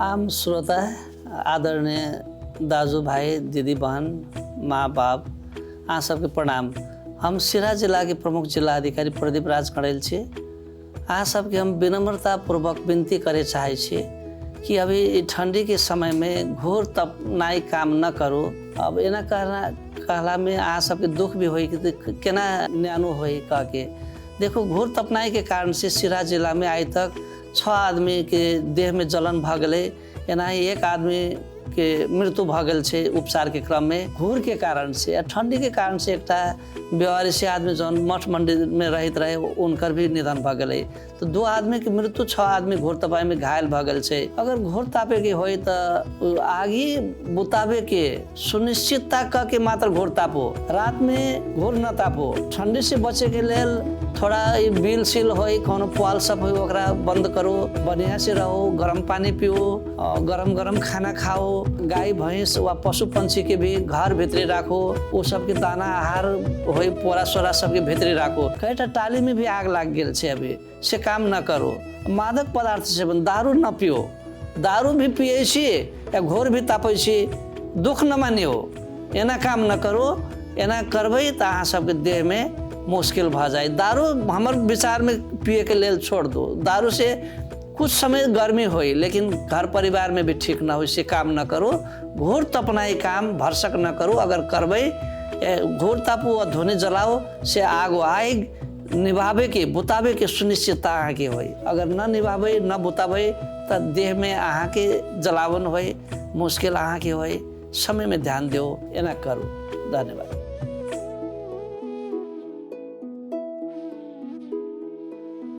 आम श्रोता, आदरणीय दाजू भाई, दीदी बहन, माँ बाप, अहाँ सबके प्रणाम। हम सिराहा जिला के प्रमुख जिला अधिकारी प्रदीप राज करेल छी। अहाँ सबके हम विनम्रता पूर्वक विनती करे चाहे छी कि अभी ठंडी के समय में घोर तपनाई काम न करो। अब एना कहला में अहाँ सबके दुख भी होई कि केना न्यानो होई कह के। देखो, घोर तपनाई के कारण से सिराहा जिला में आज तक 6 आदमी के देह में जलन भ गए। एनाही 1 आदमी के मृत्यु भ गल छे उपचार के क्रम में। घूर के कारण से, ठंडी के कारण से एकटा बेवारिश आदमी जौन मठ मंदिर में रहत रहे उनकर भी निधन भ गए। तो 2 आदमी के मृत्यु, 6 आदमी घोर तपाई में घायल भ गल छे। अगर घोर तापे के होई तो आगे बुतावे के सुनिश्चितता क के मात्र घोर तापो, रात में घोर न तापो। ठंडी से बचे के लेल थोड़ा बिल सिल होई, कोनो पुआल सब होई ओकरा बंद करो, बढ़िया से रहो, गर्म पानी पियो, गरम गरम खाना खाओ। गाय भैंस व पशु पंछी के भी घर भीतरे राखो, वो सबके दाना आहार होई पोरा सोरा सबके भीतरे राखो। कईटा टाली में भी आग लाग गेल छे, अभी से काम न करो। मादक पदार्थ सेवन, दारू न पियो। दारू भी पिए छी या घोर भी तापे छी, दुख न मानियो। एना काम न करो। एना करबै त अहाँ सबके देह में मुश्किल भ जाए। दारू हमर विचार में पिए के लेल छोड़ दो। दारू से कुछ समय गर्मी होई, लेकिन घर परिवार में भी ठीक ना हो, से काम न करो। घोर तपनाई काम भरसक न करो। अगर करबै, घोर तापो और धुनी जलाओ से आग आए निभावे के बुतावे के सुनिश्चितता अहाँ के होई। अगर न निभावे न बुतावे तो देह में अहाँ के जलावन होई, मुश्किल अहाँ के होई। समय में ध्यान दो, एना करो। धन्यवाद।